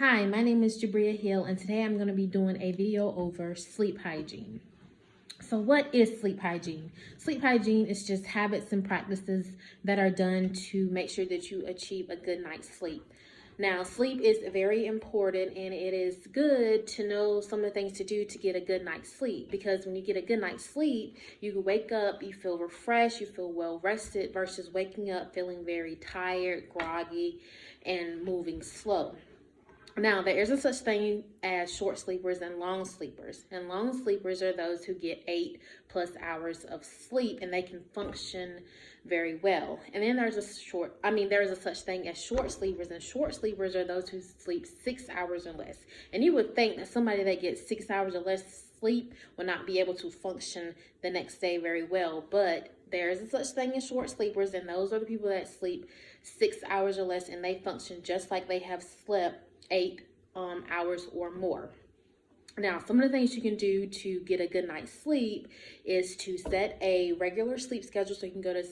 Hi, my name is Jabria Hill, and today I'm going to be doing a video over sleep hygiene. So what is sleep hygiene? Sleep hygiene is just habits and practices that are done to make sure that you achieve a good night's sleep. Now, sleep is very important, and it is good to know some of the things to do to get a good night's sleep, because when you get a good night's sleep, you can wake up, you feel refreshed, you feel well rested, versus waking up feeling very tired, groggy, and moving slow. Now, there is a such thing as short sleepers and long sleepers. And long sleepers are those who get 8+ hours of sleep and they can function very well. And then there's a such thing as short sleepers, and short sleepers are those who sleep 6 hours or less. And you would think that somebody that gets 6 hours or less sleep will not be able to function the next day very well, but there is a such thing as short sleepers, and those are the people that sleep 6 hours or less and they function just like they have slept 8 hours or more. Now, some of the things you can do to get a good night's sleep is to set a regular sleep schedule so you can go to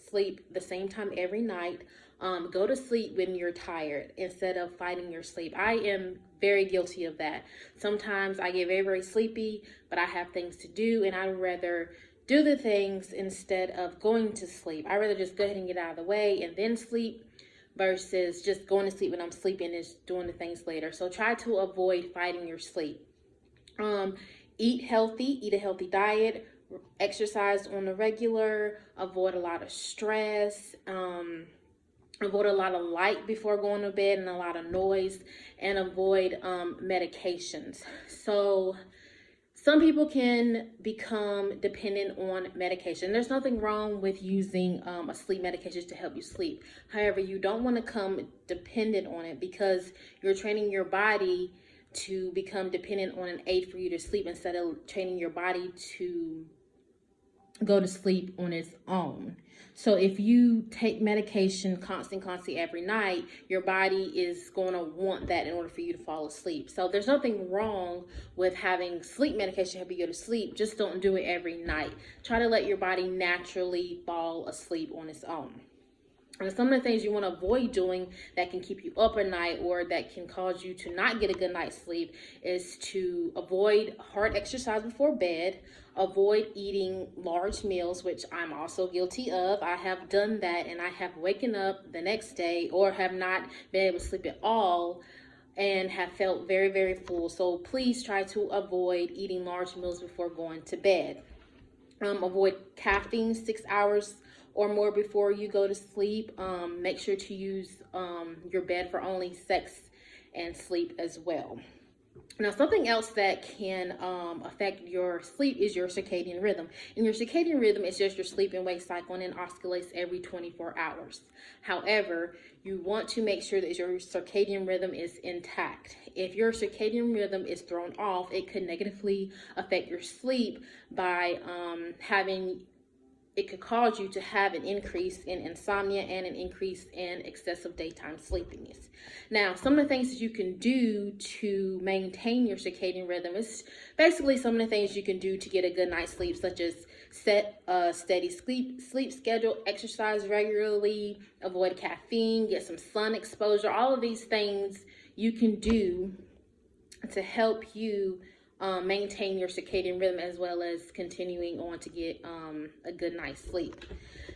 sleep the same time every night. Go to sleep when you're tired instead of fighting your sleep. I am very guilty of that. Sometimes I get very, very sleepy, but I have things to do, and I'd rather do the things instead of going to sleep. I'd rather just go ahead and get out of the way and then sleep, versus just going to sleep when I'm sleeping and just doing the things later. So try to avoid fighting your sleep. Eat healthy, eat a healthy diet, exercise on the regular, avoid a lot of stress, avoid a lot of light before going to bed and a lot of noise, and avoid medications. So some people can become dependent on medication. There's nothing wrong with using a sleep medication to help you sleep. However, you don't want to come dependent on it, because you're training your body to become dependent on an aid for you to sleep instead of training your body to go to sleep on its own. So if you take medication constantly every night, your body is going to want that in order for you to fall asleep. So there's nothing wrong with having sleep medication help you go to sleep. Just don't do it every night. Try to let your body naturally fall asleep on its own. And some of the things you want to avoid doing that can keep you up at night or that can cause you to not get a good night's sleep is to avoid hard exercise before bed, avoid eating large meals, which I'm also guilty of. I have done that, and I have waken up the next day or have not been able to sleep at all and have felt very, very full. So please try to avoid eating large meals before going to bed. Avoid caffeine 6 hours or more before you go to sleep. Make sure to use your bed for only sex and sleep as well. Now, something else that can affect your sleep is your circadian rhythm. And your circadian rhythm is just your sleep and wake cycle, and it oscillates every 24 hours. However, you want to make sure that your circadian rhythm is intact. If your circadian rhythm is thrown off, it could negatively affect your sleep by it could cause you to have an increase in insomnia and an increase in excessive daytime sleepiness. Now, some of the things that you can do to maintain your circadian rhythm is basically some of the things you can do to get a good night's sleep, such as set a steady sleep schedule, exercise regularly, avoid caffeine, get some sun exposure. All of these things you can do to help you maintain your circadian rhythm, as well as continuing on to get a good night's sleep.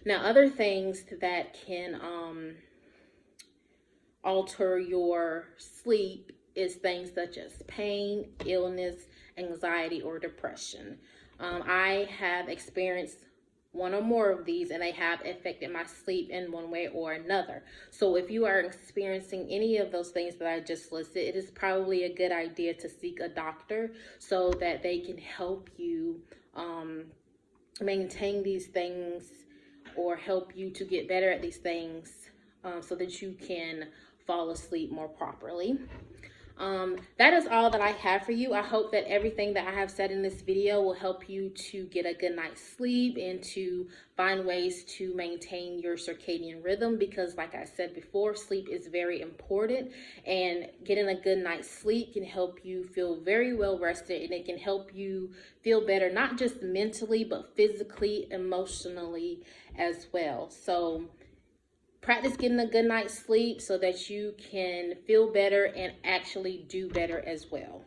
Now, other things that can alter your sleep is things such as pain, illness, anxiety, or depression. I have experienced one or more of these, and they have affected my sleep in one way or another. So if you are experiencing any of those things that I just listed, it is probably a good idea to seek a doctor so that they can help you maintain these things or help you to get better at these things, so that you can fall asleep more properly. That is all that I have for you. I hope that everything that I have said in this video will help you to get a good night's sleep and to find ways to maintain your circadian rhythm, because like I said before, sleep is very important, and getting a good night's sleep can help you feel very well rested, and it can help you feel better, not just mentally, but physically, emotionally as well. So practice getting a good night's sleep so that you can feel better and actually do better as well.